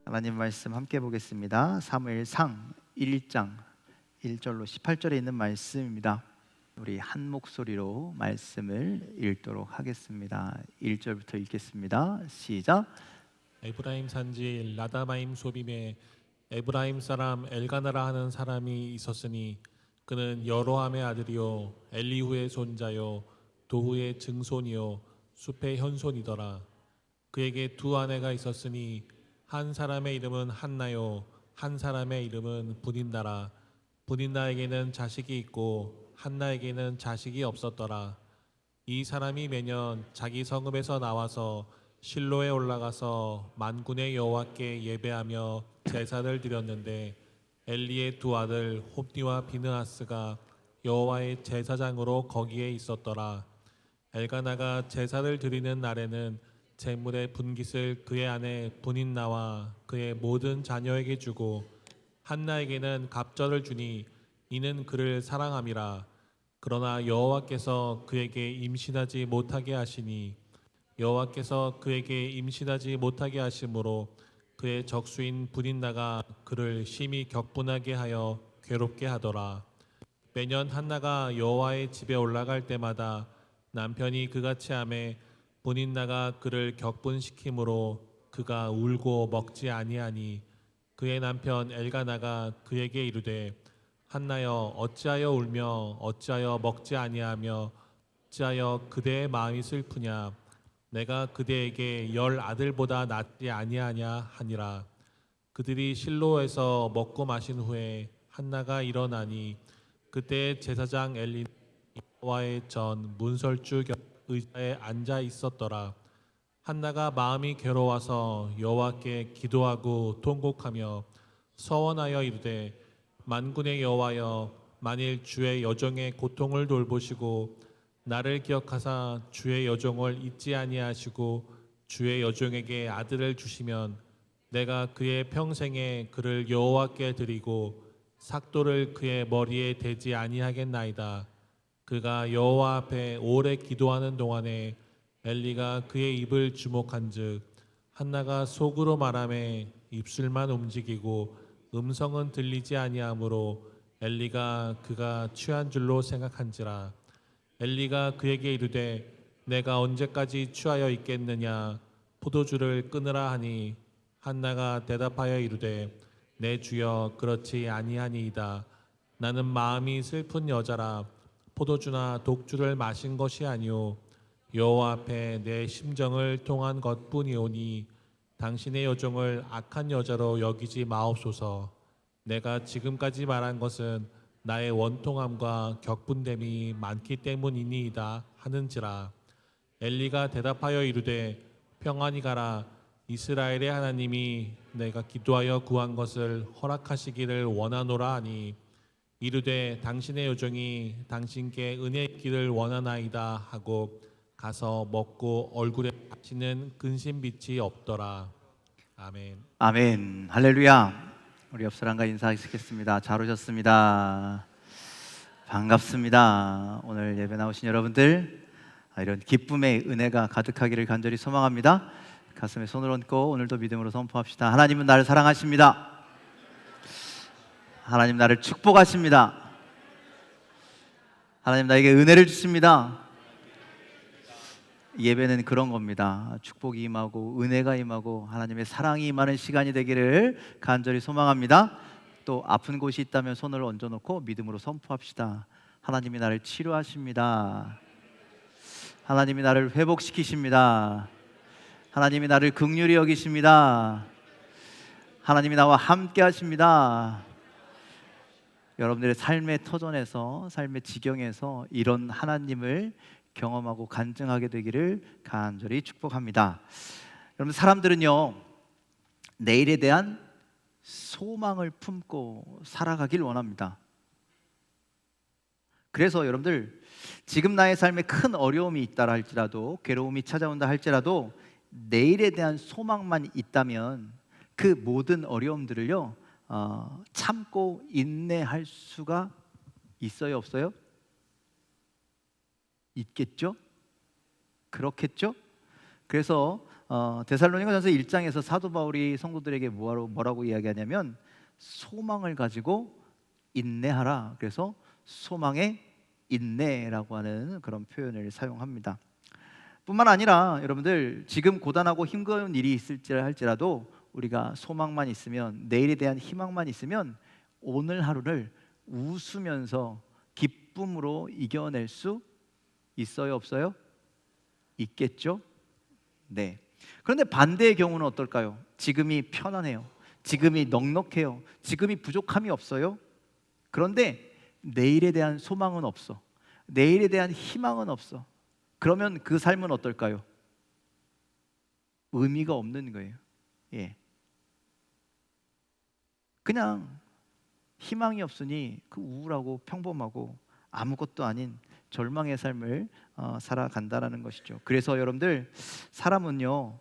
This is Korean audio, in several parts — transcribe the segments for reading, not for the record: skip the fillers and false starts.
하나님 말씀 함께 보겠습니다. 사무엘상 1장 1절로 18절에 있는 말씀입니다. 우리 한 목소리로 말씀을 읽도록 하겠습니다. 1절부터 읽겠습니다. 시작. 에브라임 산지 라다마임 소빔에 에브라임 사람 엘가나라 하는 사람이 있었으니 그는 여로함의 아들이요 엘리후의 손자요 도후의 증손이요 숲의 현손이더라. 그에게 두 아내가 있었으니 한 사람의 이름은 한나요 한 사람의 이름은 분인나라. 분인나에게는 자식이 있고 한나에게는 자식이 없었더라. 이 사람이 매년 자기 성읍에서 나와서 실로에 올라가서 만군의 여호와께 예배하며 제사를 드렸는데 엘리의 두 아들 홉니와 비느하스가 여호와의 제사장으로 거기에 있었더라. 엘가나가 제사를 드리는 날에는 제물의 분깃을 그의 아내 분인나와 그의 모든 자녀에게 주고 한나에게는 갑절을 주니 이는 그를 사랑함이라. 그러나 여호와께서 그에게 임신하지 못하게 하시니 여호와께서 그에게 임신하지 못하게 하심으로 그의 적수인 분인나가 그를 심히 격분하게 하여 괴롭게 하더라. 매년 한나가 여호와의 집에 올라갈 때마다 남편이 그같이 하매 분인나가 그를 격분시키므로 그가 울고 먹지 아니하니 그의 남편 엘가나가 그에게 이르되 한나여 어찌하여 울며 어찌하여 먹지 아니하며 어찌하여 그대의 마음이 슬프냐. 내가 그대에게 10 아들보다 낫지 아니하냐 하니라. 그들이 실로에서 먹고 마신 후에 한나가 일어나니 그때 제사장 엘리 여호와의 전 문설주 곁 의자에 앉아 있었더라. 한나가 마음이 괴로워서 여호와께 기도하고 통곡하며 서원하여 이르되 만군의 여호와여 만일 주의 여종의 고통을 돌보시고 나를 기억하사 주의 여종을 잊지 아니하시고 주의 여종에게 아들을 주시면 내가 그의 평생에 그를 여호와께 드리고 삭도를 그의 머리에 대지 아니하겠나이다. 그가 여호와 앞에 오래 기도하는 동안에 엘리가 그의 입을 주목한즉 한나가 속으로 말하매 입술만 움직이고 음성은 들리지 아니하므로 엘리가 그가 취한 줄로 생각한지라. 엘리가 그에게 이르되 내가 언제까지 취하여 있겠느냐. 포도주를 끊으라 하니 한나가 대답하여 이르되 내 주여 그렇지 아니하니이다. 나는 마음이 슬픈 여자라. 포도주나 독주를 마신 것이 아니오 여호와 앞에 내 심정을 통한 것뿐이오니 당신의 여종을 악한 여자로 여기지 마옵소서. 내가 지금까지 말한 것은 나의 원통함과 격분됨이 많기 때문이니이다 하는지라. 엘리가 대답하여 이르되 평안히 가라. 이스라엘의 하나님이 내가 기도하여 구한 것을 허락하시기를 원하노라 하니 이르되 당신의 여종이 당신께 은혜 있기를 원하나이다 하고 가서 먹고 얼굴에 비치는 근심빛이 없더라. 아멘. 아멘. 할렐루야. 우리 옆 사람과 인사하시겠습니다. 잘 오셨습니다. 반갑습니다. 오늘 예배 나오신 여러분들 이런 기쁨의 은혜가 가득하기를 간절히 소망합니다. 가슴에 손을 얹고 오늘도 믿음으로 선포합시다. 하나님은 나를 사랑하십니다. 하나님 나를 축복하십니다. 하나님 나에게 은혜를 주십니다. 예배는 그런 겁니다. 축복이 임하고 은혜가 임하고 하나님의 사랑이 임하는 시간이 되기를 간절히 소망합니다. 또 아픈 곳이 있다면 손을 얹어놓고 믿음으로 선포합시다. 하나님이 나를 치료하십니다. 하나님이 나를 회복시키십니다. 하나님이 나를 긍휼히 여기십니다. 하나님이 나와 함께 하십니다. 여러분들의 삶의 터전에서 삶의 지경에서 이런 하나님을 경험하고 간증하게 되기를 간절히 축복합니다. 여러분 사람들은요 내일에 대한 소망을 품고 살아가길 원합니다. 그래서 여러분들 지금 나의 삶에 큰 어려움이 있다 할지라도 괴로움이 찾아온다 할지라도 내일에 대한 소망만 있다면 그 모든 어려움들을요 참고 인내할 수가 있어요 없어요? 있겠죠? 그렇겠죠? 그래서 데살로니가전서 1장에서 사도 바울이 성도들에게 뭐라고 이야기하냐면 소망을 가지고 인내하라. 그래서 소망의 인내라고 하는 그런 표현을 사용합니다. 뿐만 아니라 여러분들 지금 고단하고 힘겨운 일이 있을지 할지라도 우리가 소망만 있으면, 내일에 대한 희망만 있으면 오늘 하루를 웃으면서 기쁨으로 이겨낼 수 있어요, 없어요? 있겠죠? 네. 그런데 반대의 경우는 어떨까요? 지금이 편안해요. 지금이 넉넉해요. 지금이 부족함이 없어요. 그런데 내일에 대한 소망은 없어. 내일에 대한 희망은 없어. 그러면 그 삶은 어떨까요? 의미가 없는 거예요. 예. 그냥 희망이 없으니 그 우울하고 평범하고 아무것도 아닌 절망의 삶을 살아간다라는 것이죠. 그래서 여러분들 사람은요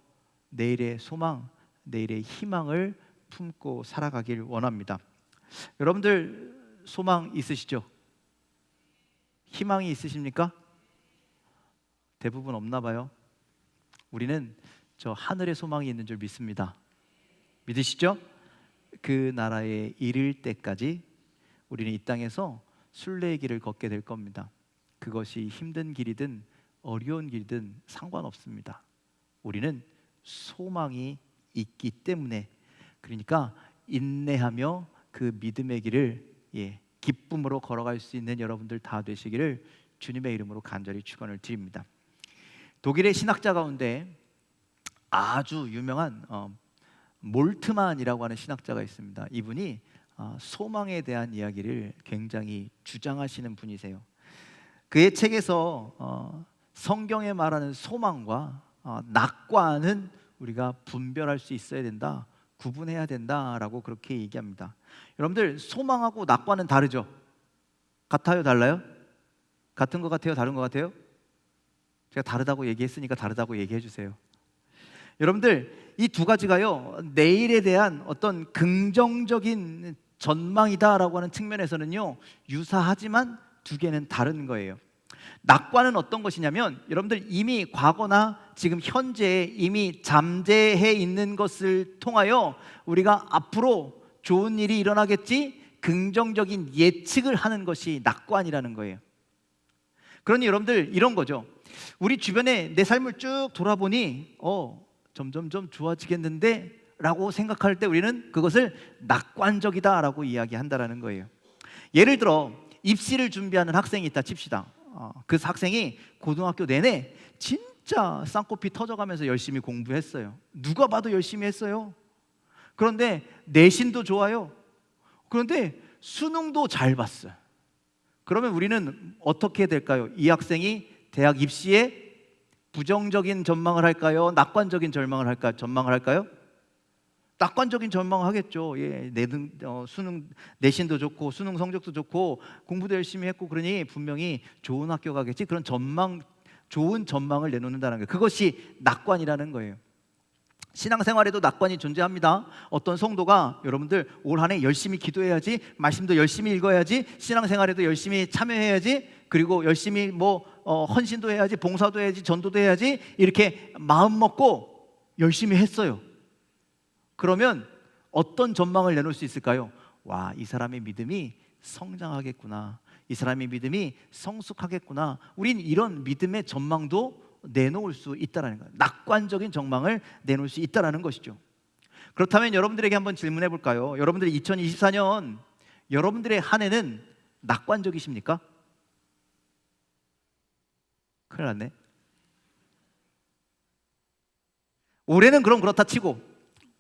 내일의 소망, 내일의 희망을 품고 살아가길 원합니다. 여러분들 소망 있으시죠? 희망이 있으십니까? 대부분 없나 봐요. 우리는 저 하늘의 소망이 있는 줄 믿습니다. 믿으시죠? 그 나라에 이를 때까지 우리는 이 땅에서 순례의 길을 걷게 될 겁니다. 그것이 힘든 길이든 어려운 길이든 상관없습니다. 우리는 소망이 있기 때문에, 그러니까 인내하며 그 믿음의 길을 기쁨으로 걸어갈 수 있는 여러분들 다 되시기를 주님의 이름으로 간절히 축원을 드립니다. 독일의 신학자 가운데 아주 유명한 몰트만이라고 하는 신학자가 있습니다. 이분이 소망에 대한 이야기를 굉장히 주장하시는 분이세요. 그의 책에서 성경에 말하는 소망과 낙관은 우리가 분별할 수 있어야 된다, 구분해야 된다라고 그렇게 얘기합니다. 여러분들 소망하고 낙관은 다르죠? 같아요, 달라요? 같은 것 같아요, 다른 것 같아요? 제가 다르다고 얘기했으니까 다르다고 얘기해 주세요. 여러분들 이 두 가지가요 내일에 대한 어떤 긍정적인 전망이다라고 하는 측면에서는요 유사하지만 두 개는 다른 거예요. 낙관은 어떤 것이냐면 여러분들 이미 과거나 지금 현재에 이미 잠재해 있는 것을 통하여 우리가 앞으로 좋은 일이 일어나겠지, 긍정적인 예측을 하는 것이 낙관이라는 거예요. 그러니 여러분들 이런 거죠. 우리 주변에 내 삶을 쭉 돌아보니 점점점 좋아지겠는데 라고 생각할 때 우리는 그것을 낙관적이다 라고 이야기한다라는 거예요. 예를 들어 입시를 준비하는 학생이 있다 칩시다. 그 학생이 고등학교 내내 진짜 쌍꺼풀 터져가면서 열심히 공부했어요. 누가 봐도 열심히 했어요. 그런데 내신도 좋아요. 그런데 수능도 잘 봤어요. 그러면 우리는 어떻게 될까요? 이 학생이 대학 입시에 부정적인 전망을 할까요? 낙관적인 전망을 할까요? 낙관적인 전망을 하겠죠. 수능 내신도 좋고 수능 성적도 좋고 공부도 열심히 했고 그러니 분명히 좋은 학교 가겠지, 그런 좋은 전망을 내놓는다는 거예요. 그것이 낙관이라는 거예요. 신앙생활에도 낙관이 존재합니다. 어떤 성도가 여러분들 올 한 해 열심히 기도해야지, 말씀도 열심히 읽어야지, 신앙생활에도 열심히 참여해야지, 그리고 열심히 헌신도 해야지, 봉사도 해야지, 전도도 해야지, 이렇게 마음 먹고 열심히 했어요. 그러면 어떤 전망을 내놓을 수 있을까요? 와, 이 사람의 믿음이 성장하겠구나, 이 사람의 믿음이 성숙하겠구나, 우린 이런 믿음의 전망도 내놓을 수 있다는 거예요. 낙관적인 전망을 내놓을 수 있다는 것이죠. 그렇다면 여러분들에게 한번 질문해 볼까요? 여러분들 2024년 여러분들의 한 해는 낙관적이십니까? 큰일 났네. 올해는 그럼 그렇다 치고,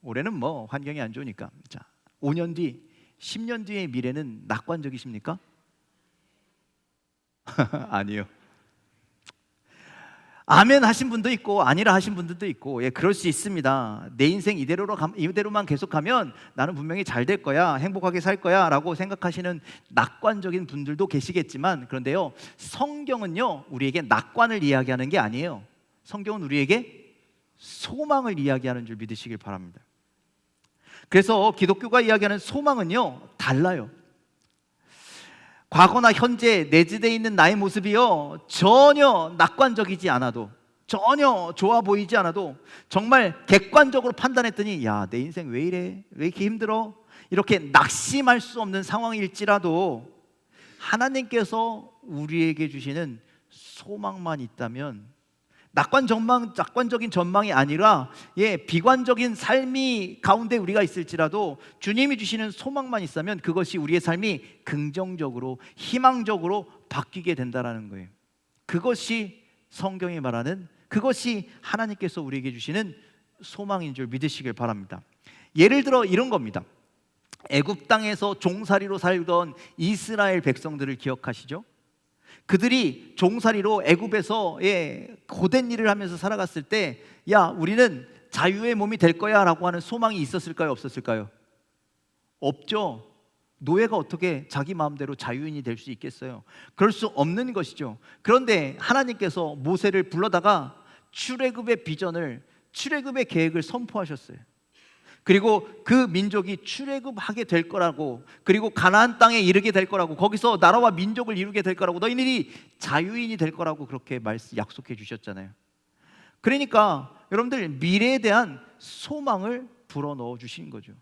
올해는 환경이 안 좋으니까, 자, 5년 뒤, 10년 뒤의 미래는 낙관적이십니까? 아니요. 아멘 하신 분도 있고 아니라 하신 분들도 있고, 그럴 수 있습니다. 내 인생 이대로만 계속하면 나는 분명히 잘 될 거야, 행복하게 살 거야 라고 생각하시는 낙관적인 분들도 계시겠지만, 그런데요 성경은요 우리에게 낙관을 이야기하는 게 아니에요. 성경은 우리에게 소망을 이야기하는 줄 믿으시길 바랍니다. 그래서 기독교가 이야기하는 소망은요 달라요. 과거나 현재 내재되어 있는 나의 모습이요 전혀 낙관적이지 않아도, 전혀 좋아 보이지 않아도 정말 객관적으로 판단했더니 야, 내 인생 왜 이래? 왜 이렇게 힘들어? 이렇게 낙심할 수 없는 상황일지라도 하나님께서 우리에게 주시는 소망만 있다면, 낙관적인 전망이 아니라 비관적인 삶이 가운데 우리가 있을지라도 주님이 주시는 소망만 있다면 그것이 우리의 삶이 긍정적으로 희망적으로 바뀌게 된다라는 거예요. 그것이 성경이 말하는, 그것이 하나님께서 우리에게 주시는 소망인 줄 믿으시길 바랍니다. 예를 들어 이런 겁니다. 애굽 땅에서 종살이로 살던 이스라엘 백성들을 기억하시죠? 그들이 종살이로 애굽에서 고된 일을 하면서 살아갔을 때, 야, 우리는 자유의 몸이 될 거야 라고 하는 소망이 있었을까요? 없었을까요? 없죠. 노예가 어떻게 자기 마음대로 자유인이 될 수 있겠어요? 그럴 수 없는 것이죠. 그런데 하나님께서 모세를 불러다가 출애굽의 비전을, 출애굽의 계획을 선포하셨어요. 그리고 그 민족이 출애굽하게 될 거라고, 그리고 가나안 땅에 이르게 될 거라고, 거기서 나라와 민족을 이루게 될 거라고, 너희들이 자유인이 될 거라고 그렇게 약속해 주셨잖아요. 그러니까 여러분들 미래에 대한 소망을 불어넣어 주신 거죠.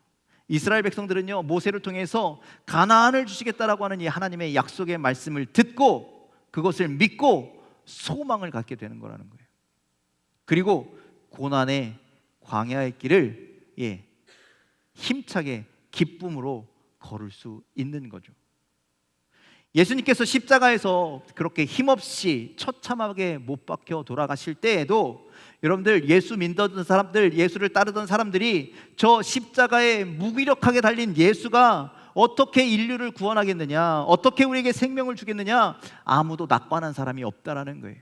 이스라엘 백성들은요, 모세를 통해서 가나안을 주시겠다라고 하는 이 하나님의 약속의 말씀을 듣고 그것을 믿고 소망을 갖게 되는 거라는 거예요. 그리고 고난의 광야의 길을 힘차게 기쁨으로 걸을 수 있는 거죠. 예수님께서 십자가에서 그렇게 힘없이 처참하게 못 박혀 돌아가실 때에도 여러분들, 예수 믿던 사람들, 예수를 따르던 사람들이 저 십자가에 무기력하게 달린 예수가 어떻게 인류를 구원하겠느냐, 어떻게 우리에게 생명을 주겠느냐, 아무도 낙관한 사람이 없다라는 거예요.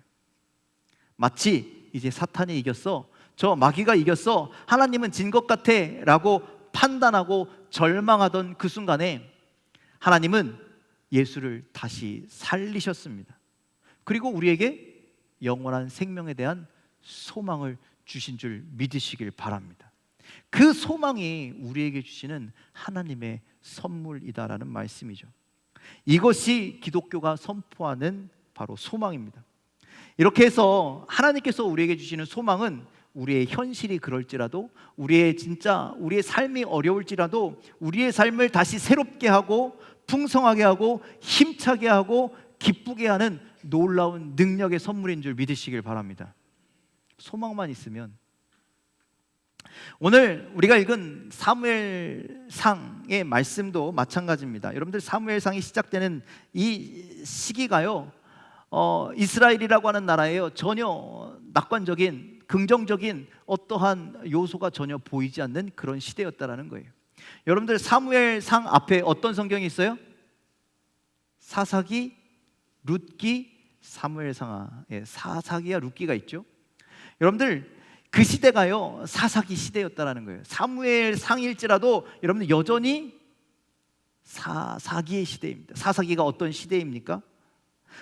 마치 이제 사탄이 이겼어, 저 마귀가 이겼어, 하나님은 진 것 같아 라고 판단하고 절망하던 그 순간에 하나님은 예수를 다시 살리셨습니다. 그리고 우리에게 영원한 생명에 대한 소망을 주신 줄 믿으시길 바랍니다. 그 소망이 우리에게 주시는 하나님의 선물이다라는 말씀이죠. 이것이 기독교가 선포하는 바로 소망입니다. 이렇게 해서 하나님께서 우리에게 주시는 소망은 우리의 현실이 그럴지라도, 우리의 삶이 어려울지라도 우리의 삶을 다시 새롭게 하고 풍성하게 하고 힘차게 하고 기쁘게 하는 놀라운 능력의 선물인 줄 믿으시길 바랍니다. 소망만 있으면. 오늘 우리가 읽은 사무엘상의 말씀도 마찬가지입니다. 여러분들, 사무엘상이 시작되는 이 시기가요, 이스라엘이라고 하는 나라에요, 전혀 낙관적인 긍정적인 어떠한 요소가 전혀 보이지 않는 그런 시대였다라는 거예요. 여러분들, 사무엘상 앞에 어떤 성경이 있어요? 사사기, 룻기, 사무엘상. 사사기와 룻기가 있죠. 여러분들, 그 시대가요 사사기 시대였다라는 거예요. 사무엘상일지라도 여러분들 여전히 사사기의 시대입니다. 사사기가 어떤 시대입니까?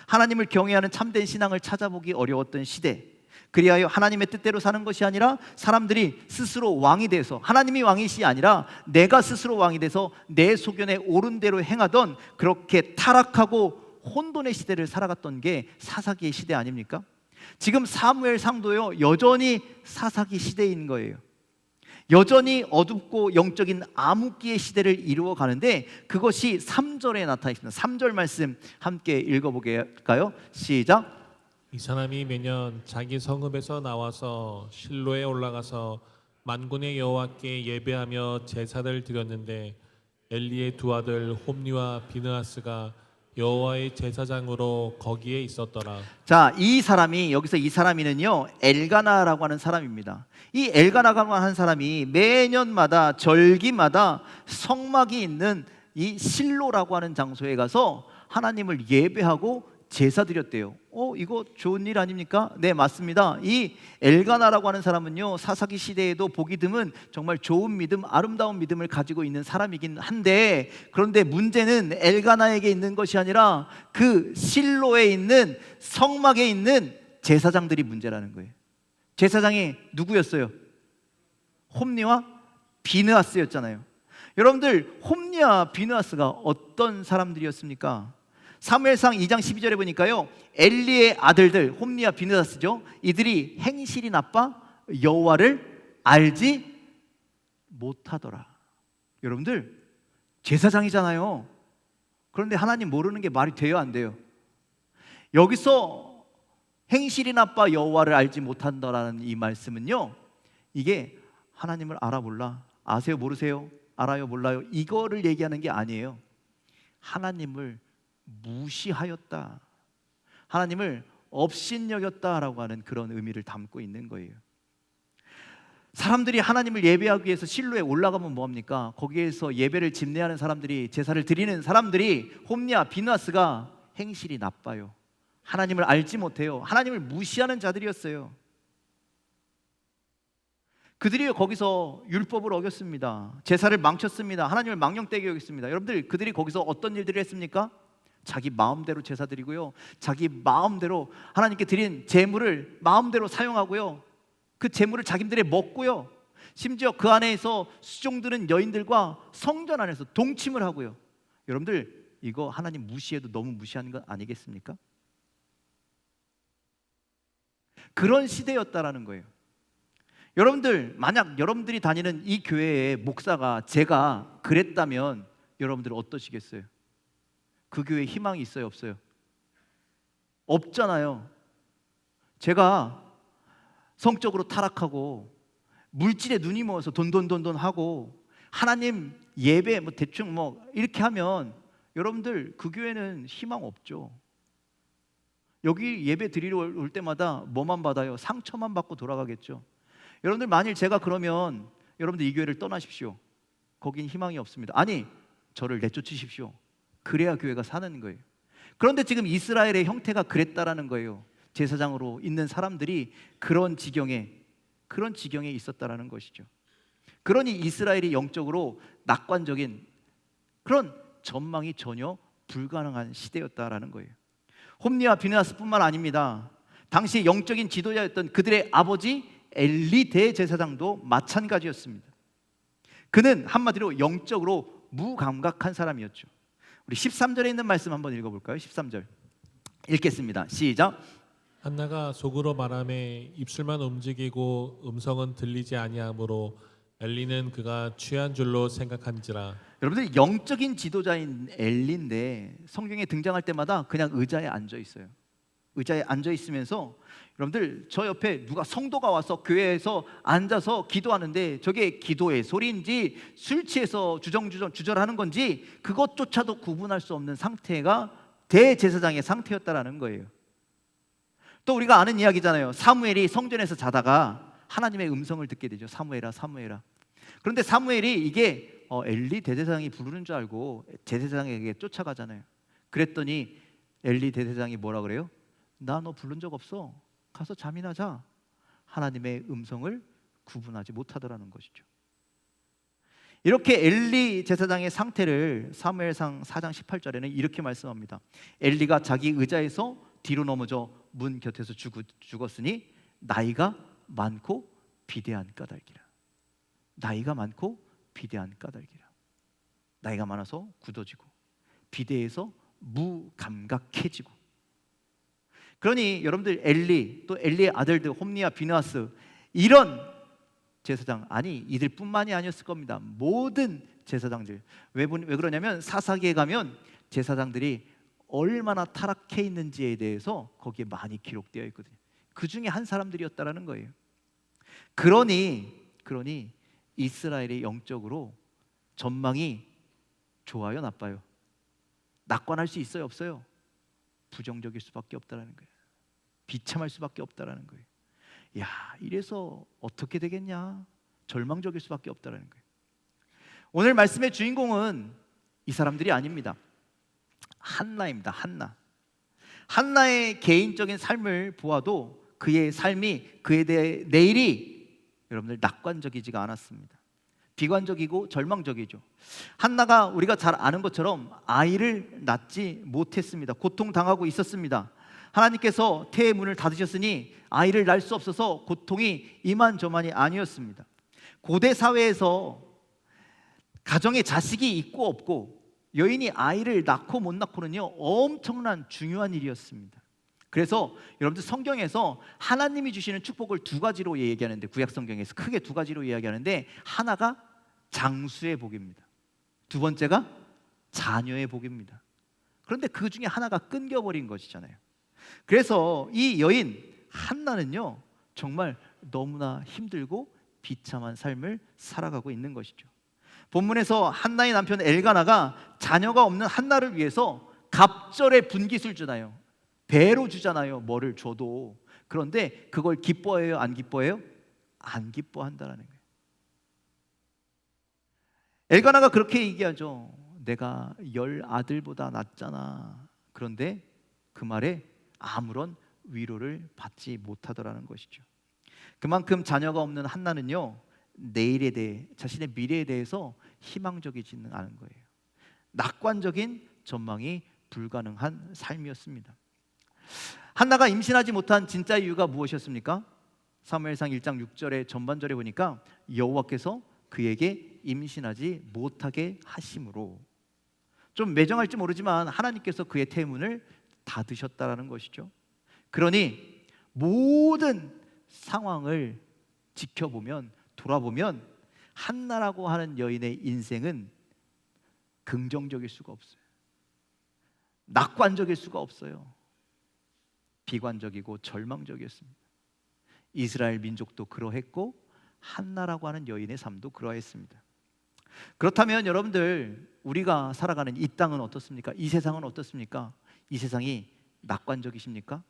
하나님을 경외하는 참된 신앙을 찾아보기 어려웠던 시대. 그리하여 하나님의 뜻대로 사는 것이 아니라 사람들이 스스로 왕이 돼서, 하나님이 왕이시 아니라 내가 스스로 왕이 돼서 내 소견에 옳은 대로 행하던, 그렇게 타락하고 혼돈의 시대를 살아갔던 게 사사기의 시대 아닙니까? 지금 사무엘상도요 여전히 사사기 시대인 거예요. 여전히 어둡고 영적인 암흑기의 시대를 이루어가는데, 그것이 3절에 나타나 있습니다. 3절 말씀 함께 읽어보게요. 시작. 이 사람이 매년 자기 성읍에서 나와서 실로에 올라가서 만군의 여호와께 예배하며 제사를 드렸는데, 엘리의 두 아들 홈리와 비느하스가 여호와의 제사장으로 거기에 있었더라. 자, 이 사람이, 여기서 이 사람이는요 엘가나라고 하는 사람입니다. 이 엘가나라고 하는 사람이 매년마다 절기마다 성막이 있는 이 실로라고 하는 장소에 가서 하나님을 예배하고 제사 드렸대요. 이거 좋은 일 아닙니까? 네, 맞습니다. 이 엘가나라고 하는 사람은요 사사기 시대에도 보기 드문 정말 좋은 믿음, 아름다운 믿음을 가지고 있는 사람이긴 한데, 그런데 문제는 엘가나에게 있는 것이 아니라 그 실로에 있는 성막에 있는 제사장들이 문제라는 거예요. 제사장이 누구였어요? 홈리와 비느하스였잖아요. 여러분들, 홈리와 비느하스가 어떤 사람들이었습니까? 사무엘상 2장 12절에 보니까요, 엘리의 아들들 홈리와 비느하스죠. 이들이 행실이 나빠 여호와를 알지 못하더라. 여러분들, 제사장이잖아요. 그런데 하나님 모르는 게 말이 돼요, 안 돼요? 여기서 행실이 나빠 여호와를 알지 못한다라는 이 말씀은요, 이게 하나님을 알아 몰라, 아세요 모르세요, 알아요 몰라요, 이거를 얘기하는 게 아니에요. 하나님을 무시하였다, 하나님을 업신여겼다라고 하는 그런 의미를 담고 있는 거예요. 사람들이 하나님을 예배하기 위해서 실로에 올라가면 뭐합니까? 거기에서 예배를 집례하는 사람들이, 제사를 드리는 사람들이, 홈리와 비느하스가 행실이 나빠요, 하나님을 알지 못해요, 하나님을 무시하는 자들이었어요. 그들이 거기서 율법을 어겼습니다. 제사를 망쳤습니다. 하나님을 망령되게 여겼습니다. 여러분들, 그들이 거기서 어떤 일들을 했습니까? 자기 마음대로 제사 드리고요, 자기 마음대로 하나님께 드린 제물을 마음대로 사용하고요, 그 제물을 자기들이 먹고요, 심지어 그 안에서 수종드는 여인들과 성전 안에서 동침을 하고요. 여러분들, 이거 하나님 무시해도 너무 무시하는 건 아니겠습니까? 그런 시대였다라는 거예요. 여러분들, 만약 여러분들이 다니는 이 교회의 목사가 제가 그랬다면 여러분들 어떠시겠어요? 그 교회에 희망이 있어요, 없어요? 없잖아요. 제가 성적으로 타락하고 물질에 눈이 멀어서 돈 하고 하나님 예배 뭐 대충 뭐 이렇게 하면 여러분들, 그 교회는 희망 없죠. 여기 예배 드리러 올 때마다 뭐만 받아요? 상처만 받고 돌아가겠죠. 여러분들, 만일 제가 그러면 여러분들 이 교회를 떠나십시오. 거긴 희망이 없습니다. 아니, 저를 내쫓으십시오. 그래야 교회가 사는 거예요. 그런데 지금 이스라엘의 형태가 그랬다라는 거예요. 제사장으로 있는 사람들이 그런 지경에 있었다라는 것이죠. 그러니 이스라엘이 영적으로 낙관적인 그런 전망이 전혀 불가능한 시대였다라는 거예요. 홈리와 비느하스뿐만 아닙니다. 당시 영적인 지도자였던 그들의 아버지 엘리 대제사장도 마찬가지였습니다. 그는 한마디로 영적으로 무감각한 사람이었죠. 우리 13절에 있는 말씀 한번 읽어볼까요? 13절 읽겠습니다. 시작. 한나가 속으로 말하매 입술만 움직이고 음성은 들리지 아니하므로 엘리는 그가 취한 줄로 생각한지라. 여러분들, 영적인 지도자인 엘리인데 성경에 등장할 때마다 그냥 의자에 앉아 있어요. 의자에 앉아 있으면서, 여러분들, 저 옆에 누가 성도가 와서 교회에서 앉아서 기도하는데 저게 기도의 소리인지 술 취해서 주절하는 건지 그것조차도 구분할 수 없는 상태가 대제사장의 상태였다라는 거예요. 또 우리가 아는 이야기잖아요. 사무엘이 성전에서 자다가 하나님의 음성을 듣게 되죠. 사무엘아, 사무엘아. 그런데 사무엘이 이게 엘리 대제사장이 부르는 줄 알고 제사장에게 쫓아가잖아요. 그랬더니 엘리 대제사장이 뭐라 그래요? 나 너 부른 적 없어, 가서 잠이나 자. 하나님의 음성을 구분하지 못하더라는 것이죠. 이렇게 엘리 제사장의 상태를 사무엘상 4장 18절에는 이렇게 말씀합니다. 엘리가 자기 의자에서 뒤로 넘어져 문 곁에서 죽었으니 나이가 많고 비대한 까닭이라. 나이가 많고 비대한 까닭이라. 나이가 많아서 굳어지고 비대해서 무감각해지고. 그러니 여러분들, 엘리, 또 엘리의 아들들 홈리와 비느하스, 이런 제사장, 아니 이들뿐만이 아니었을 겁니다. 모든 제사장들. 왜 그러냐면 사사기에 가면 제사장들이 얼마나 타락해 있는지에 대해서 거기에 많이 기록되어 있거든요. 그 중에 한 사람들이었다라는 거예요. 그러니 이스라엘의 영적으로 전망이 좋아요, 나빠요? 낙관할 수 있어요, 없어요? 부정적일 수밖에 없다라는 거예요. 비참할 수밖에 없다라는 거예요. 야, 이래서 어떻게 되겠냐? 절망적일 수밖에 없다라는 거예요. 오늘 말씀의 주인공은 이 사람들이 아닙니다. 한나입니다. 한나의 개인적인 삶을 보아도 그의 삶이, 그에 대해 내일이 여러분들 낙관적이지가 않았습니다. 비관적이고 절망적이죠. 한나가 우리가 잘 아는 것처럼 아이를 낳지 못했습니다. 고통당하고 있었습니다. 하나님께서 태의 문을 닫으셨으니 아이를 낳을 수 없어서 고통이 이만저만이 아니었습니다. 고대 사회에서 가정에 자식이 있고 없고 여인이 아이를 낳고 못 낳고는요 엄청난 중요한 일이었습니다. 그래서 여러분들 성경에서 하나님이 주시는 축복을 두 가지로 얘기하는데, 구약 성경에서 크게 두 가지로 이야기하는데, 하나가 장수의 복입니다. 두 번째가 자녀의 복입니다. 그런데 그 중에 하나가 끊겨버린 것이잖아요. 그래서 이 여인 한나는요 정말 너무나 힘들고 비참한 삶을 살아가고 있는 것이죠. 본문에서 한나의 남편 엘가나가 자녀가 없는 한나를 위해서 갑절에 분깃을 주나요? 배로 주잖아요. 뭐를 줘도. 그런데 그걸 기뻐해요? 안 기뻐해요? 안 기뻐한다라는 거예요. 엘가나가 그렇게 얘기하죠. 내가 10 아들보다 낫잖아. 그런데 그 말에 아무런 위로를 받지 못하더라는 것이죠. 그만큼 자녀가 없는 한나는요 내일에 대해, 자신의 미래에 대해서 희망적이지는 않은 거예요. 낙관적인 전망이 불가능한 삶이었습니다. 한나가 임신하지 못한 진짜 이유가 무엇이었습니까? 사무엘상 1장 6절의 전반절에 보니까 여호와께서 그에게 임신하지 못하게 하심으로, 좀 매정할지 모르지만 하나님께서 그의 태문을 닫으셨다라는 것이죠. 그러니 모든 상황을 지켜보면, 돌아보면 한나라고 하는 여인의 인생은 긍정적일 수가 없어요. 낙관적일 수가 없어요. 비관적이고 절망적이었습니다. 이스라엘 민족도 그러했고 한나라고 하는 여인의 삶도 그러했습니다. 그렇다면 여러분들, 우리가 살아가는 이 땅은 어떻습니까? 이 세상은 어떻습니까? 이 세상이 낙관적이십니까?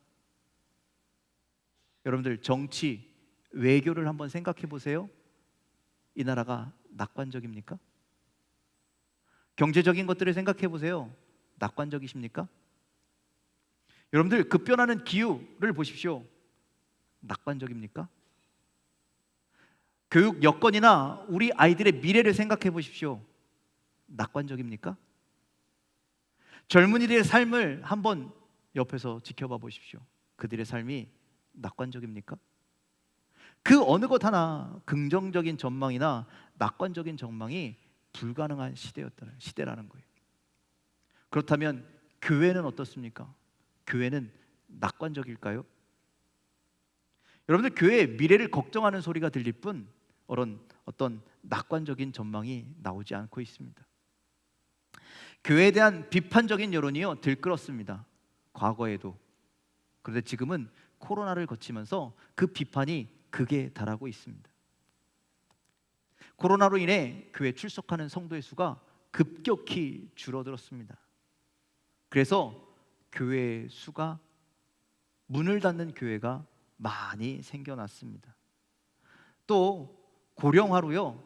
여러분들 정치, 외교를 한번 생각해 보세요. 이 나라가 낙관적입니까? 경제적인 것들을 생각해 보세요. 낙관적이십니까? 여러분들 급변하는 기후를 보십시오. 낙관적입니까? 교육 여건이나 우리 아이들의 미래를 생각해 보십시오. 낙관적입니까? 젊은이들의 삶을 한번 옆에서 지켜봐 보십시오. 그들의 삶이 낙관적입니까? 그 어느 것 하나 긍정적인 전망이나 낙관적인 전망이 불가능한 시대라는 거예요. 그렇다면 교회는 어떻습니까? 교회는 낙관적일까요? 여러분들 교회의 미래를 걱정하는 소리가 들릴 뿐 어떤 낙관적인 전망이 나오지 않고 있습니다. 교회에 대한 비판적인 여론이요 들끓었습니다. 과거에도. 그런데 지금은 코로나를 거치면서 그 비판이 극에 달하고 있습니다. 코로나로 인해 교회 출석하는 성도의 수가 급격히 줄어들었습니다. 그래서 교회의 수가, 문을 닫는 교회가 많이 생겨났습니다. 또 고령화로요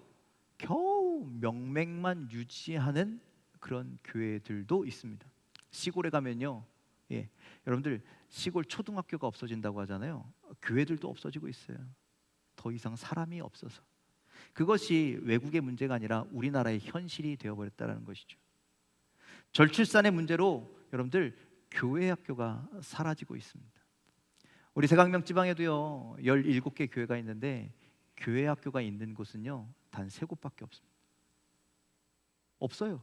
겨우 명맥만 유지하는 그런 교회들도 있습니다. 시골에 가면요, 여러분들 시골 초등학교가 없어진다고 하잖아요. 교회들도 없어지고 있어요. 더 이상 사람이 없어서. 그것이 외국의 문제가 아니라 우리나라의 현실이 되어버렸다는 것이죠. 절출산의 문제로 여러분들 교회 학교가 사라지고 있습니다. 우리 세강명 지방에도요 17개 교회가 있는데 교회 학교가 있는 곳은요 단 3곳밖에 없습니다. 없어요.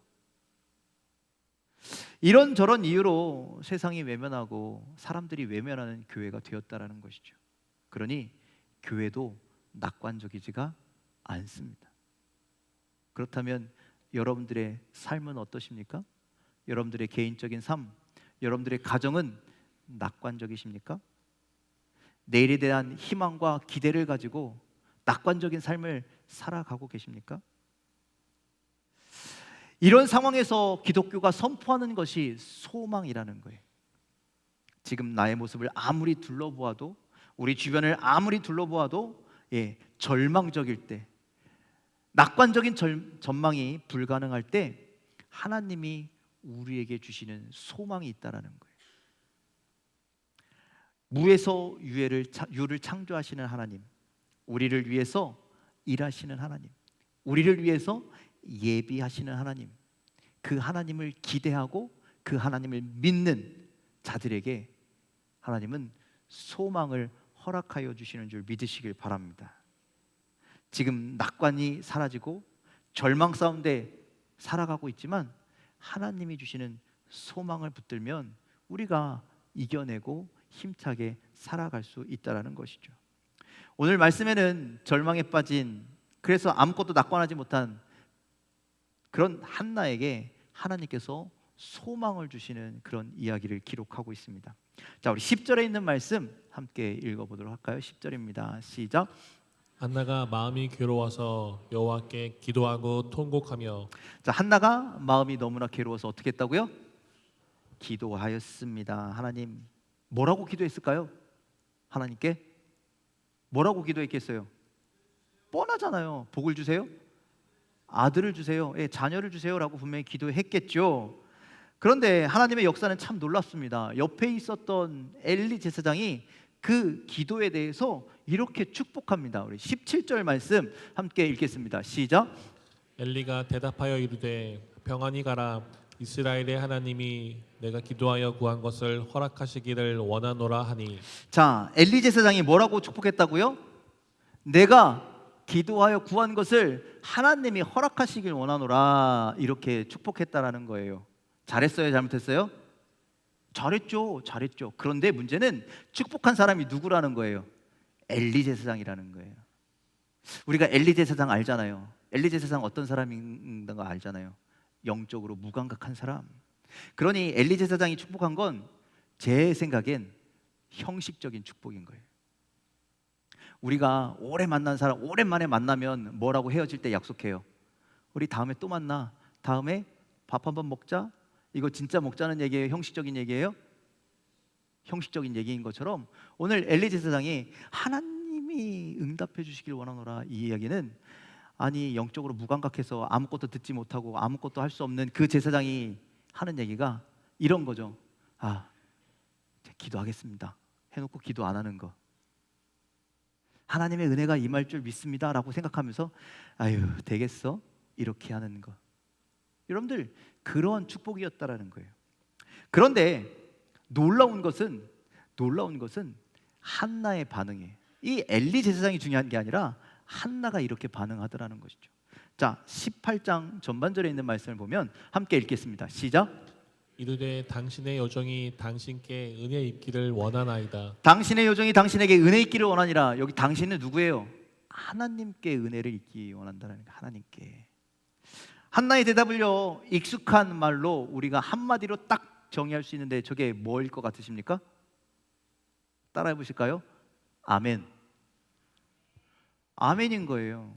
이런저런 이유로 세상이 외면하고 사람들이 외면하는 교회가 되었다라는 것이죠. 그러니 교회도 낙관적이지가 않습니다. 그렇다면 여러분들의 삶은 어떠십니까? 여러분들의 개인적인 삶, 여러분들의 가정은 낙관적이십니까? 내일에 대한 희망과 기대를 가지고 낙관적인 삶을 살아가고 계십니까? 이런 상황에서 기독교가 선포하는 것이 소망이라는 거예요. 지금 나의 모습을 아무리 둘러보아도, 우리 주변을 아무리 둘러보아도 절망적일 때, 낙관적인 전망이 불가능할 때 하나님이 우리에게 주시는 소망이 있다라는 거예요. 무에서 유를 창조하시는 하나님, 우리를 위해서 일하시는 하나님, 우리를 위해서 예비하시는 하나님, 그 하나님을 기대하고 그 하나님을 믿는 자들에게 하나님은 소망을 허락하여 주시는 줄 믿으시길 바랍니다. 지금 낙관이 사라지고 절망 가운데 살아가고 있지만 하나님이 주시는 소망을 붙들면 우리가 이겨내고 힘차게 살아갈 수 있다라는 것이죠. 오늘 말씀에는 절망에 빠진, 그래서 아무것도 낙관하지 못한 그런 한나에게 하나님께서 소망을 주시는 그런 이야기를 기록하고 있습니다. 자, 우리 10절에 있는 말씀 함께 읽어보도록 할까요? 10절입니다. 시작. 한나가 마음이 괴로워서 여호와께 기도하고 통곡하며. 자, 한나가 마음이 너무나 괴로워서 어떻게 했다고요? 기도하였습니다. 하나님, 뭐라고 기도했을까요? 하나님께 뭐라고 기도했겠어요? 뻔하잖아요. 복을 주세요, 아들을 주세요, 자녀를 주세요라고 분명히 기도했겠죠. 그런데 하나님의 역사는 참 놀랍습니다. 옆에 있었던 엘리 제사장이 그 기도에 대해서 이렇게 축복합니다. 우리 17절 말씀 함께 읽겠습니다. 시작. 엘리가 대답하여 이르되 평안히 가라. 이스라엘의 하나님이 내가 기도하여 구한 것을 허락하시기를 원하노라 하니. 자, 엘리 제사장이 뭐라고 축복했다고요? 내가 기도하여 구한 것을 하나님이 허락하시길 원하노라, 이렇게 축복했다라는 거예요. 잘했어요, 잘못했어요? 잘했죠, 잘했죠. 그런데 문제는 축복한 사람이 누구라는 거예요? 엘리 제사장이라는 거예요. 우리가 엘리 제사장 알잖아요. 엘리 제사장 어떤 사람인 거 알잖아요. 영적으로 무감각한 사람. 그러니 엘리 제사장이 축복한 건 제 생각엔 형식적인 축복인 거예요. 우리가 오래 만난 사람, 오랜만에 만나면 뭐라고 헤어질 때 약속해요? 우리 다음에 또 만나, 다음에 밥 한번 먹자. 이거 진짜 먹자는 얘기예요? 형식적인 얘기예요? 형식적인 얘기인 것처럼 오늘 엘리 제사장이 하나님이 응답해 주시길 원하노라, 이 이야기는 아니 영적으로 무감각해서 아무것도 듣지 못하고 아무것도 할 수 없는 그 제사장이 하는 얘기가 이런 거죠. 아, 기도하겠습니다 해놓고 기도 안 하는 거. 하나님의 은혜가 임할 줄 믿습니다 라고 생각하면서 아유 되겠어? 이렇게 하는 거. 여러분들, 그런 축복이었다라는 거예요. 그런데 놀라운 것은 한나의 반응이에요. 이 엘리 제사장이 중요한 게 아니라 한나가 이렇게 반응하더라는 것이죠. 자, 18장 전반절에 있는 말씀을 보면 함께 읽겠습니다. 시작. 이르되 당신의 여종이 당신께 은혜 입기를 원하나이다. 당신의 요정이 당신에게 은혜 있기를 원하니라. 여기 당신은 누구예요? 하나님께 은혜를 입기 원한다는 거. 하나님께. 한나의 대답을요, 익숙한 말로 우리가 한마디로 딱 정의할 수 있는데 저게 뭐일 것 같으십니까? 따라해 보실까요? 아멘. 아멘인 거예요.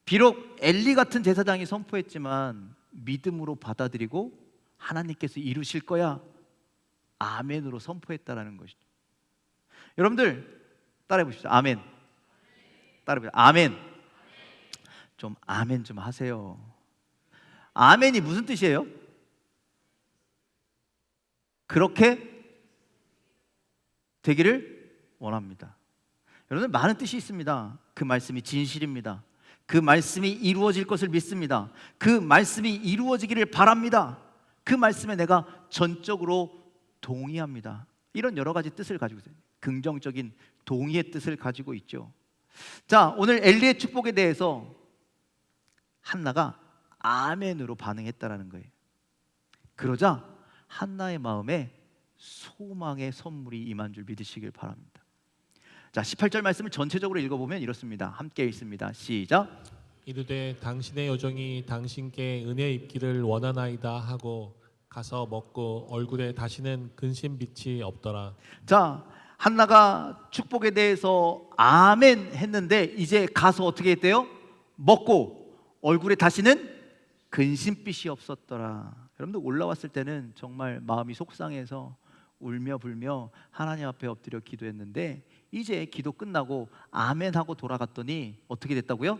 비록 엘리 같은 제사장이 선포했지만 믿음으로 받아들이고 하나님께서 이루실 거야, 아멘으로 선포했다라는 것이죠. 여러분들 따라해 보십시오. 아멘. 따라해 보십시오. 아멘. 좀 아멘 좀 하세요. 아멘이 무슨 뜻이에요? 그렇게 되기를 원합니다. 여러분, 많은 뜻이 있습니다. 그 말씀이 진실입니다. 그 말씀이 이루어질 것을 믿습니다. 그 말씀이 이루어지기를 바랍니다. 그 말씀에 내가 전적으로 동의합니다. 이런 여러 가지 뜻을 가지고 있어요. 긍정적인 동의의 뜻을 가지고 있죠. 자, 오늘 엘리의 축복에 대해서 한나가 아멘으로 반응했다라는 거예요. 그러자 한나의 마음에 소망의 선물이 임한 줄 믿으시길 바랍니다. 자, 18절 말씀을 전체적으로 읽어보면 이렇습니다. 함께 읽습니다. 시작. 이르되 당신의 여종이 당신께 은혜 입기를 원하나이다 하고 가서 먹고 얼굴에 다시는 근심빛이 없더라. 자, 한나가 축복에 대해서 아멘 했는데 이제 가서 어떻게 했대요? 먹고 얼굴에 다시는 근심빛이 없었더라. 여러분들, 올라왔을 때는 정말 마음이 속상해서 울며 불며 하나님 앞에 엎드려 기도했는데 이제 기도 끝나고 아멘 하고 돌아갔더니 어떻게 됐다고요?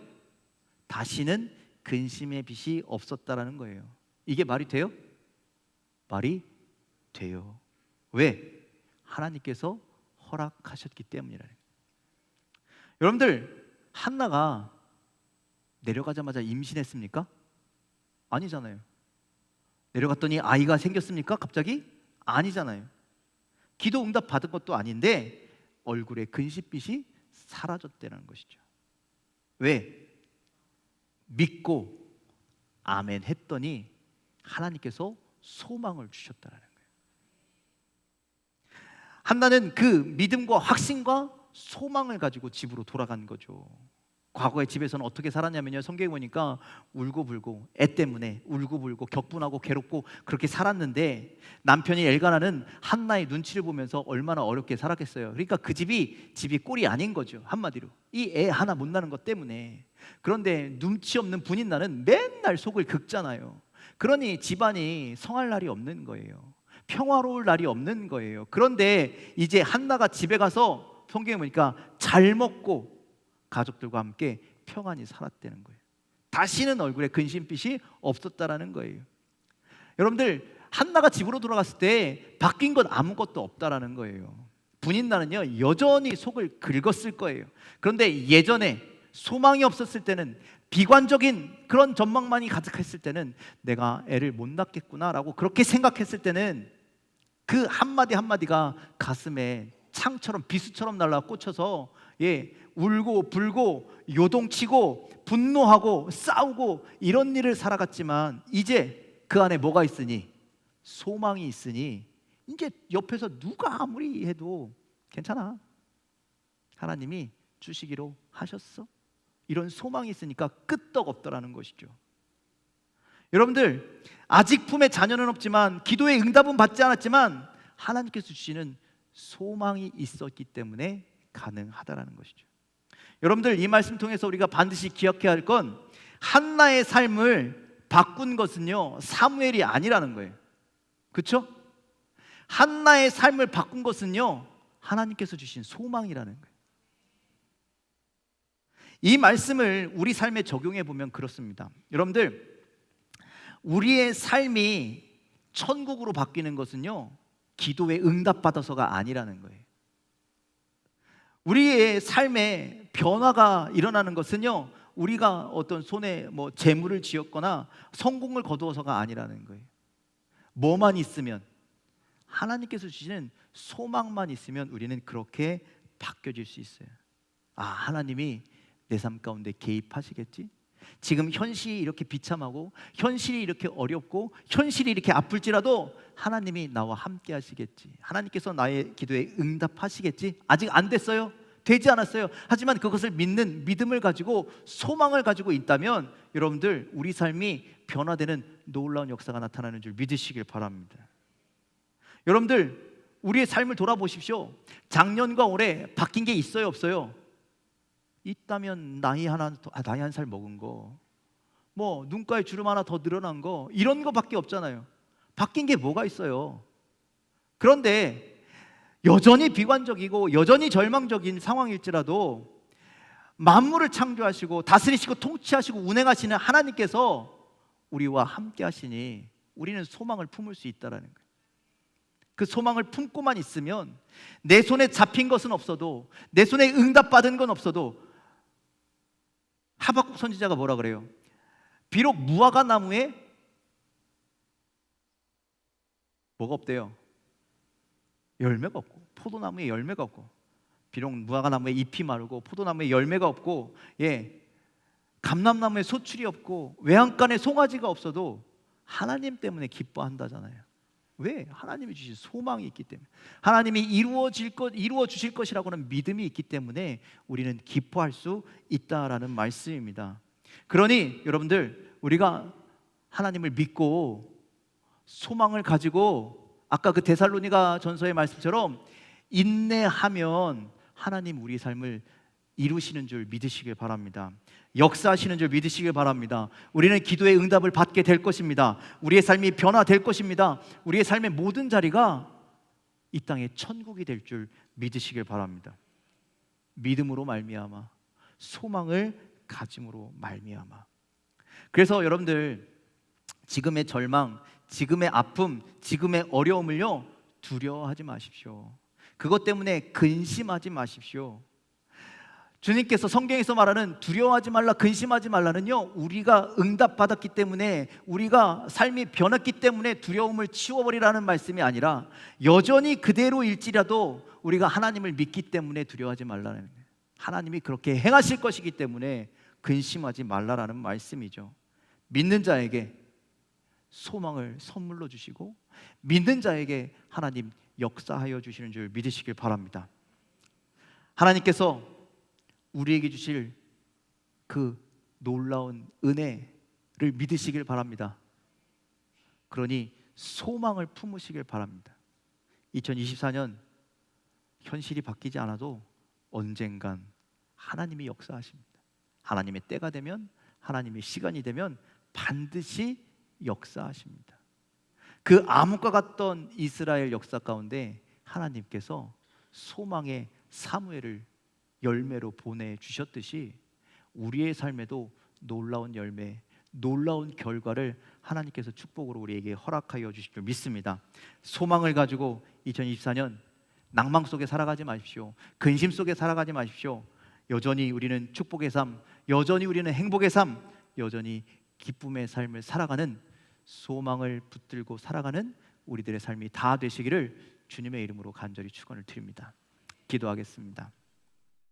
다시는 근심의 빛이 없었다라는 거예요. 이게 말이 돼요? 말이 돼요. 왜? 하나님께서 허락하셨기 때문이라. 여러분들, 한나가 내려가자마자 임신했습니까? 아니잖아요. 내려갔더니 아이가 생겼습니까? 갑자기? 아니잖아요. 기도 응답 받은 것도 아닌데 얼굴에 근심빛이 사라졌다는 것이죠. 왜? 믿고 아멘 했더니 하나님께서 소망을 주셨다는 거예요. 한나는 그 믿음과 확신과 소망을 가지고 집으로 돌아간 거죠. 과거에 집에서는 어떻게 살았냐면요, 성경에 보니까 울고불고, 애 때문에 울고불고 격분하고 괴롭고 그렇게 살았는데, 남편이 엘가나는 한나의 눈치를 보면서 얼마나 어렵게 살았겠어요. 그러니까 그 집이 꼴이 아닌 거죠. 한마디로 이 애 하나 못 낳는 것 때문에. 그런데 눈치 없는 분인나는 맨날 속을 긁잖아요. 그러니 집안이 성할 날이 없는 거예요. 평화로울 날이 없는 거예요. 그런데 이제 한나가 집에 가서 성경에 보니까 잘 먹고 가족들과 함께 평안히 살았다는 거예요. 다시는 얼굴에 근심빛이 없었다라는 거예요. 여러분들, 한나가 집으로 돌아갔을 때 바뀐 건 아무것도 없다라는 거예요. 분인나는요, 여전히 속을 긁었을 거예요. 그런데 예전에 소망이 없었을 때는, 비관적인 그런 전망만이 가득했을 때는 내가 애를 못 낳겠구나라고 그렇게 생각했을 때는 그 한마디 한마디가 가슴에 창처럼 비수처럼 날라 꽂혀서 울고 불고 요동치고 분노하고 싸우고 이런 일을 살아갔지만, 이제 그 안에 뭐가 있으니? 소망이 있으니 이제 옆에서 누가 아무리 해도 괜찮아, 하나님이 주시기로 하셨어, 이런 소망이 있으니까 끄떡없더라는 것이죠. 여러분들, 아직 품에 자녀는 없지만, 기도의 응답은 받지 않았지만 하나님께서 주시는 소망이 있었기 때문에 가능하다라는 것이죠. 여러분들, 이 말씀 통해서 우리가 반드시 기억해야 할 건, 한나의 삶을 바꾼 것은요, 사무엘이 아니라는 거예요. 그렇죠? 한나의 삶을 바꾼 것은요, 하나님께서 주신 소망이라는 거예요. 이 말씀을 우리 삶에 적용해 보면 그렇습니다. 여러분들, 우리의 삶이 천국으로 바뀌는 것은요, 기도에 응답받아서가 아니라는 거예요. 우리의 삶에 변화가 일어나는 것은요, 우리가 어떤 손에 재물을 쥐었거나 성공을 거두어서가 아니라는 거예요. 뭐만 있으면, 하나님께서 주시는 소망만 있으면 우리는 그렇게 바뀌어질 수 있어요. 하나님이 내 삶 가운데 개입하시겠지? 지금 현실이 이렇게 비참하고, 현실이 이렇게 어렵고, 현실이 이렇게 아플지라도 하나님이 나와 함께 하시겠지. 하나님께서 나의 기도에 응답하시겠지. 아직 안 됐어요, 되지 않았어요. 하지만 그것을 믿는 믿음을 가지고, 소망을 가지고 있다면, 여러분들, 우리 삶이 변화되는 놀라운 역사가 나타나는 줄 믿으시길 바랍니다. 여러분들, 우리의 삶을 돌아보십시오. 작년과 올해 바뀐 게 있어요, 없어요? 있다면 나이 한 살 먹은 거, 눈가에 주름 하나 더 늘어난 거, 이런 거밖에 없잖아요. 바뀐 게 뭐가 있어요? 그런데 여전히 비관적이고 여전히 절망적인 상황일지라도, 만물을 창조하시고 다스리시고 통치하시고 운행하시는 하나님께서 우리와 함께 하시니 우리는 소망을 품을 수 있다라는 거예요. 그 소망을 품고만 있으면, 내 손에 잡힌 것은 없어도, 내 손에 응답받은 건 없어도, 하박국 선지자가 뭐라 그래요? 비록 무화과 나무에 뭐가 없대요? 열매가 없고, 포도나무에 열매가 없고, 비록 무화과 나무에 잎이 마르고 포도나무에 열매가 없고, 감람나무에 소출이 없고 외양간에 송아지가 없어도 하나님 때문에 기뻐한다잖아요. 왜? 하나님이 주신 소망이 있기 때문에, 하나님이 이루어 주실 것이라고 하는 믿음이 있기 때문에 우리는 기뻐할 수 있다라는 말씀입니다. 그러니 여러분들, 우리가 하나님을 믿고 소망을 가지고, 아까 그 데살로니가 전서의 말씀처럼 인내하면 하나님 우리 삶을 이루시는 줄 믿으시길 바랍니다. 역사하시는 줄 믿으시길 바랍니다. 우리는 기도의 응답을 받게 될 것입니다. 우리의 삶이 변화될 것입니다. 우리의 삶의 모든 자리가 이 땅의 천국이 될 줄 믿으시길 바랍니다. 믿음으로 말미암아, 소망을 가짐으로 말미암아. 그래서 여러분들, 지금의 절망, 지금의 아픔, 지금의 어려움을요, 두려워하지 마십시오. 그것 때문에 근심하지 마십시오. 주님께서 성경에서 말하는 두려워하지 말라, 근심하지 말라는요, 우리가 응답받았기 때문에, 우리가 삶이 변했기 때문에 두려움을 치워버리라는 말씀이 아니라, 여전히 그대로일지라도 우리가 하나님을 믿기 때문에 두려워하지 말라는 거예요. 하나님이 그렇게 행하실 것이기 때문에 근심하지 말라라는 말씀이죠. 믿는 자에게 소망을 선물로 주시고 믿는 자에게 하나님 역사하여 주시는 줄 믿으시길 바랍니다. 하나님께서 우리에게 주실 그 놀라운 은혜를 믿으시길 바랍니다. 그러니 소망을 품으시길 바랍니다. 2024년 현실이 바뀌지 않아도 언젠간 하나님이 역사하십니다. 하나님의 때가 되면, 하나님의 시간이 되면 반드시 역사하십니다. 그 암흑과 같던 이스라엘 역사 가운데 하나님께서 소망의 사무엘을 열매로 보내주셨듯이 우리의 삶에도 놀라운 열매, 놀라운 결과를 하나님께서 축복으로 우리에게 허락하여 주실 줄 믿습니다. 소망을 가지고 2024년 낭망 속에 살아가지 마십시오. 근심 속에 살아가지 마십시오. 여전히 우리는 축복의 삶, 여전히 우리는 행복의 삶, 여전히 기쁨의 삶을 살아가는, 소망을 붙들고 살아가는 우리들의 삶이 다 되시기를 주님의 이름으로 간절히 축원을 드립니다. 기도하겠습니다.